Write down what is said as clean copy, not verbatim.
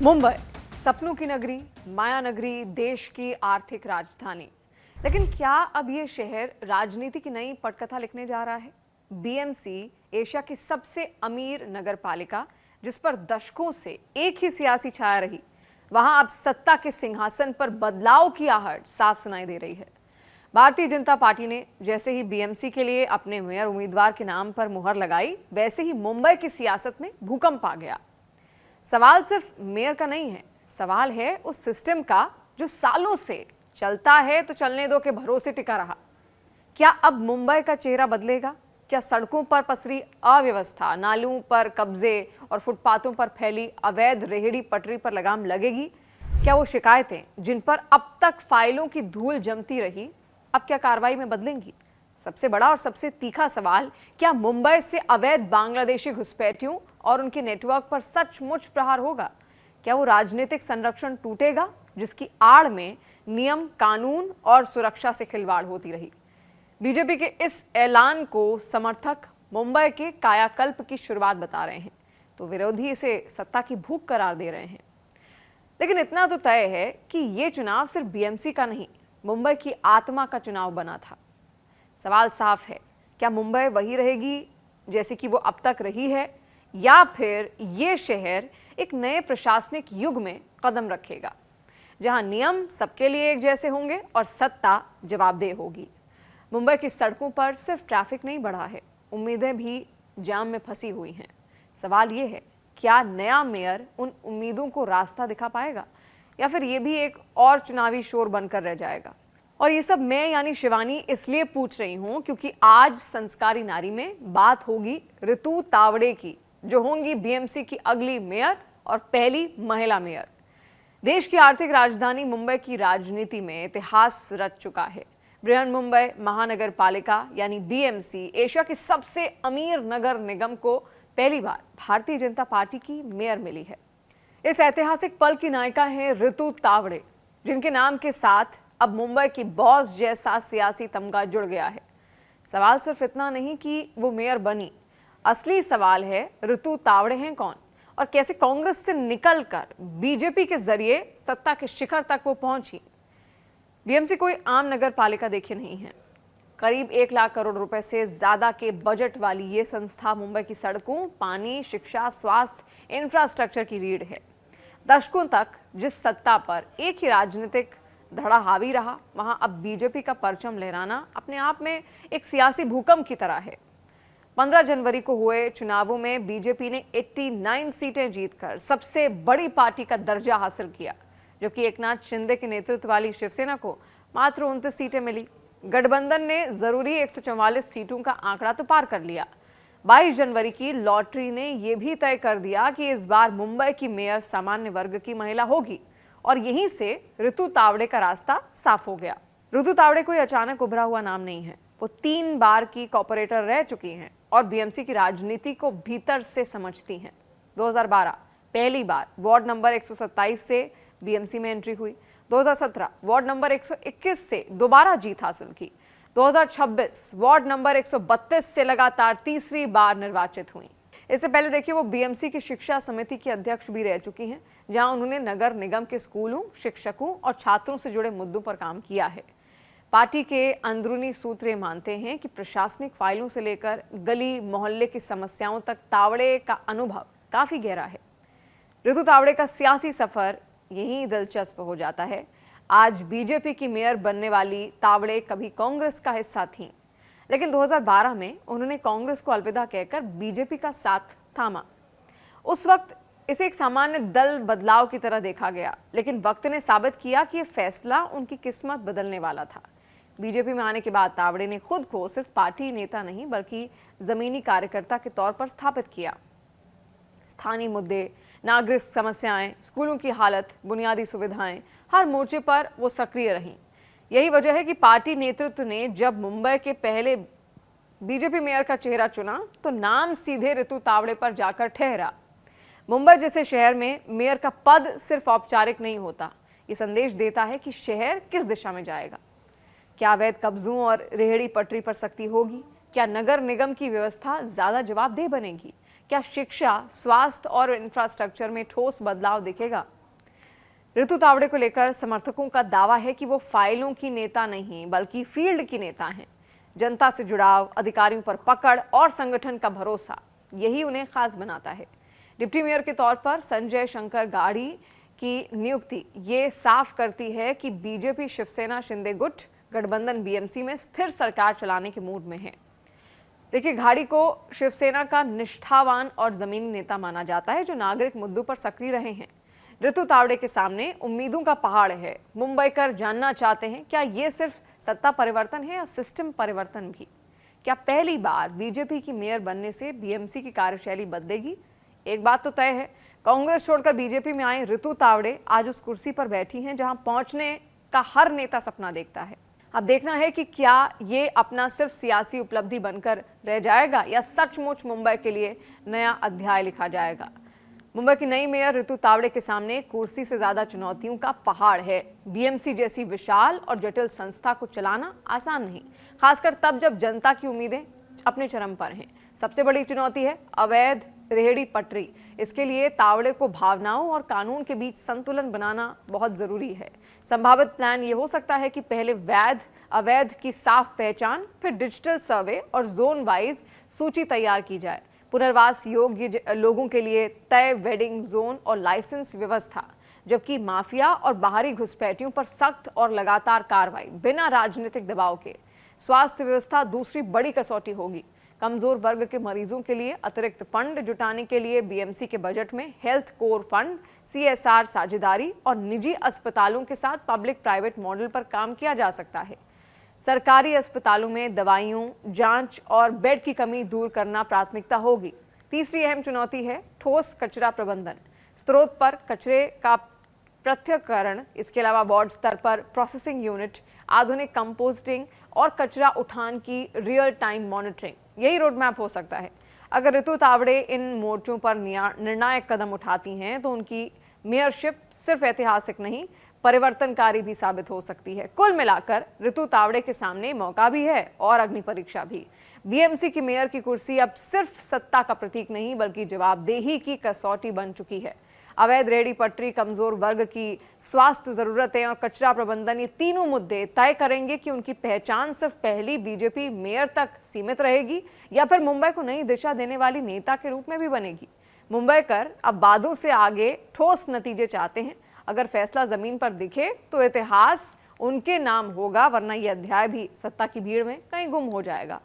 मुंबई, सपनों की नगरी, माया नगरी, देश की आर्थिक राजधानी। लेकिन क्या अब ये शहर राजनीति की नई पटकथा लिखने जा रहा है? बीएमसी एशिया की सबसे अमीर नगर पालिका, जिस पर दशकों से एक ही सियासी छाया रही, वहां अब सत्ता के सिंहासन पर बदलाव की आहट साफ सुनाई दे रही है। भारतीय जनता पार्टी ने जैसे ही बीएमसी के लिए अपने मेयर उम्मीदवार के नाम पर मुहर लगाई, वैसे ही मुंबई की सियासत में भूकंप आ गया। सवाल सिर्फ मेयर का नहीं है, सवाल है उस सिस्टम का जो सालों से चलता है तो चलने दो के भरोसे टिका रहा। क्या अब मुंबई का चेहरा बदलेगा? क्या सड़कों पर पसरी अव्यवस्था, नालों पर कब्जे और फुटपाथों पर फैली अवैध रेहड़ी पटरी पर लगाम लगेगी? क्या वो शिकायतें जिन पर अब तक फाइलों की धूल जमती रही, अब क्या कार्रवाई में बदलेंगी? सबसे बड़ा और सबसे तीखा सवाल, क्या मुंबई से अवैध बांग्लादेशी घुसपैठियों और उनके नेटवर्क पर सचमुच प्रहार होगा? क्या वो राजनीतिक संरक्षण टूटेगा जिसकी आड़ में नियम, कानून और सुरक्षा से खिलवाड़ होती रही? बीजेपी के इस ऐलान को समर्थक मुंबई के कायाकल्प की शुरुआत बता रहे हैं, तो विरोधी इसे सत्ता की भूख करार दे रहे हैं। लेकिन इतना तो तय है कि ये चुनाव सिर्फ बीएमसी का नहीं, मुंबई की आत्मा का चुनाव बना था। सवाल साफ है, क्या मुंबई वही रहेगी जैसे कि वो अब तक रही है, या फिर ये शहर एक नए प्रशासनिक युग में कदम रखेगा, जहां नियम सबके लिए एक जैसे होंगे और सत्ता जवाबदेह होगी? मुंबई की सड़कों पर सिर्फ ट्रैफिक नहीं बढ़ा है, उम्मीदें भी जाम में फंसी हुई हैं। सवाल ये है, क्या नया मेयर उन उम्मीदों को रास्ता दिखा पाएगा, या फिर ये भी एक और चुनावी शोर बनकर रह जाएगा? और ये सब मैं यानी शिवानी इसलिए पूछ रही हूं क्योंकि आज संस्कारी नारी में बात होगी ऋतु तावड़े की, जो होंगी बीएमसी की अगली मेयर और पहली महिला मेयर। देश की आर्थिक राजधानी मुंबई की राजनीति में इतिहास रच चुका है। बृहन मुंबई महानगर पालिका यानी बीएमसी एशिया के सबसे अमीर नगर निगम को पहली बार भारतीय जनता पार्टी की मेयर मिली है। इस ऐतिहासिक पल की नायिका है ऋतु तावड़े, जिनके नाम के साथ अब मुंबई की बॉस जैसा सियासी तमगा जुड़ गया है। सवाल सिर्फ इतना नहीं कि वो मेयर बनी, असली सवाल है ऋतु तावड़े हैं कौन और कैसे कांग्रेस से निकलकर बीजेपी के जरिए सत्ता के शिखर तक वो पहुंची। बीएमसी कोई आम नगर पालिका देखिए नहीं है। करीब 1 लाख करोड़ रुपए से ज्यादा के बजट वाली ये संस्था मुंबई की सड़कों, पानी, शिक्षा, स्वास्थ्य, इंफ्रास्ट्रक्चर की रीढ़ है। दशकों तक जिस सत्ता पर एक ही राजनीतिक धड़ा हावी रहा, वहां अब बीजेपी का परचम लहराना अपने आप में एक सियासी भूकंप की तरह है। 15 जनवरी को हुए चुनावों में बीजेपी ने 89 सीटें जीतकर सबसे बड़ी पार्टी का दर्जा हासिल किया, जबकि एकनाथ शिंदे के नेतृत्व वाली शिवसेना को मात्र 29 सीटें मिली। गठबंधन ने जरूरी 144 सीटों का आंकड़ा तो पार कर लिया। 22 जनवरी की लॉटरी ने यह भी तय कर दिया कि इस बार मुंबई की मेयर सामान्य वर्ग की महिला होगी, और यहीं से ऋतु तावड़े का रास्ता साफ हो गया। ऋतु तावड़े कोई अचानक उभरा हुआ नाम नहीं है। वो 3 बार की कॉर्पोरेटर रह चुकी हैं और बीएमसी की राजनीति को भीतर से समझती हैं। 2012 पहली बार वार्ड नंबर 127 से बीएमसी में एंट्री हुई। 2017 वार्ड नंबर 121 से दोबारा जीत हासिल की। 2026 वार्ड नंबर 132 से लगातार तीसरी बार निर्वाचित हुई। इससे पहले देखिए, वो बीएमसी की शिक्षा समिति की अध्यक्ष भी रह चुकी हैं, जहां उन्होंने नगर निगम के स्कूलों, शिक्षकों और छात्रों से जुड़े मुद्दों पर काम किया है। पार्टी के अंदरूनी सूत्र ये मानते हैं कि प्रशासनिक फाइलों से लेकर गली मोहल्ले की समस्याओं तक तावड़े का अनुभव काफी गहरा है। ऋतु तावड़े का सियासी सफर यही दिलचस्प हो जाता है। आज बीजेपी की मेयर बनने वाली तावड़े कभी कांग्रेस का हिस्सा थीं, लेकिन 2012 में उन्होंने कांग्रेस को अलविदा कहकर बीजेपी का साथ थामा। उस वक्त इसे एक सामान्य दल बदलाव की तरह देखा गया, लेकिन वक्त ने साबित किया कि यह फैसला उनकी किस्मत बदलने वाला था। बीजेपी में आने के बाद तावड़े ने खुद को सिर्फ पार्टी नेता नहीं बल्कि जमीनी कार्यकर्ता के तौर पर स्थापित किया। स्थानीय मुद्दे, नागरिक समस्याएं, स्कूलों की हालत, बुनियादी सुविधाएं, हर मोर्चे पर वो सक्रिय रहीं। यही वजह है कि पार्टी नेतृत्व ने जब मुंबई के पहले बीजेपी मेयर का चेहरा चुना तो नाम सीधे ऋतु तावड़े पर जाकर ठहरा। मुंबई जैसे शहर में मेयर का पद सिर्फ औपचारिक नहीं होता, ये संदेश देता है कि शहर किस दिशा में जाएगा। क्या अवैध कब्जों और रेहड़ी पटरी पर सख्ती होगी? क्या नगर निगम की व्यवस्था ज्यादा जवाबदेह बनेगी? क्या शिक्षा, स्वास्थ्य और इंफ्रास्ट्रक्चर में ठोस बदलाव दिखेगा? ऋतु तावड़े को लेकर समर्थकों का दावा है कि वो फाइलों की नेता नहीं बल्कि फील्ड की नेता हैं। जनता से जुड़ाव, अधिकारियों पर पकड़ और संगठन का भरोसा, यही उन्हें खास बनाता है। डिप्टी मेयर के तौर पर संजय शंकर गाड़ी की नियुक्ति ये साफ करती है कि बीजेपी शिवसेना शिंदे गुट गठबंधन बीएमसी में स्थिर सरकार चलाने के मूड में है। देखिए, घाड़ी को शिवसेना का निष्ठावान और जमीनी नेता माना जाता है जो नागरिक मुद्दों पर सक्रिय रहे हैं। ऋतु तावड़े के सामने उम्मीदों का पहाड़ है। मुंबईकर जानना चाहते हैं, क्या ये सिर्फ सत्ता परिवर्तन है या सिस्टम परिवर्तन भी? क्या पहली बार बीजेपी की मेयर बनने से बीएमसी की कार्यशैली बदलेगी? एक बात तो तय है, कांग्रेस छोड़कर बीजेपी में आए ऋतु तावड़े आज उस कुर्सी पर बैठी हैं जहां पहुंचने का हर नेता सपना देखता है। अब देखना है कि क्या ये अपना सिर्फ सियासी उपलब्धि बनकर रह जाएगा या सचमुच मुंबई के लिए नया अध्याय लिखा जाएगा। मुंबई की नई मेयर ऋतु तावड़े के सामने कुर्सी से ज्यादा चुनौतियों का पहाड़ है। बीएमसी जैसी विशाल और जटिल संस्था को चलाना आसान नहीं, खासकर तब जब जनता की उम्मीदें अपने चरम पर हैं। सबसे बड़ी चुनौती है अवैध रेहड़ी पटरी। इसके लिए तावड़े को भावनाओं और कानून के बीच संतुलन बनाना बहुत जरूरी है। संभावित प्लान ये हो सकता है कि पहले वैध अवैध की साफ पहचान, फिर डिजिटल सर्वे और जोन वाइज सूची तैयार की जाए। पुनर्वास योग्य लोगों के लिए तय वेडिंग जोन और लाइसेंस व्यवस्था, जबकि माफिया और बाहरी घुसपैठियों पर सख्त और लगातार कार्रवाई बिना राजनीतिक दबाव के। स्वास्थ्य व्यवस्था दूसरी बड़ी कसौटी होगी। कमजोर वर्ग के मरीजों के लिए अतिरिक्त फंड जुटाने के लिए बीएमसी के बजट में हेल्थ कोर फंड, सीएसआर साझेदारी और निजी अस्पतालों के साथ पब्लिक प्राइवेट मॉडल पर काम किया जा सकता है। सरकारी अस्पतालों में दवाइयों, जांच और बेड की कमी दूर करना प्राथमिकता होगी। तीसरी अहम चुनौती है ठोस कचरा प्रबंधन। स्रोत पर कचरे का पृथक्करण, इसके अलावा वार्ड स्तर पर प्रोसेसिंग यूनिट, आधुनिक कंपोस्टिंग और कचरा उठान की रियल टाइम मॉनिटरिंग, यही रोड मैप हो सकता है। अगर ऋतु तावड़े इन मोर्चों पर निर्णायक कदम उठाती हैं तो उनकी मेयरशिप सिर्फ ऐतिहासिक नहीं, परिवर्तनकारी भी साबित हो सकती है। कुल मिलाकर ऋतु तावड़े के सामने मौका भी है और अग्नि परीक्षा भी। बीएमसी की मेयर की कुर्सी अब सिर्फ सत्ता का प्रतीक नहीं बल्कि जवाबदेही की कसौटी बन चुकी है। अवैध रेहड़ी पटरी, कमजोर वर्ग की स्वास्थ्य जरूरतें और कचरा प्रबंधन, ये तीनों मुद्दे तय करेंगे कि उनकी पहचान सिर्फ पहली बीजेपी मेयर तक सीमित रहेगी या फिर मुंबई को नई दिशा देने वाली नेता के रूप में भी बनेगी। मुंबईकर अब वादों से आगे ठोस नतीजे चाहते हैं। अगर फैसला जमीन पर दिखे तो इतिहास उनके नाम होगा, वरना यह अध्याय भी सत्ता की भीड़ में कहीं गुम हो जाएगा।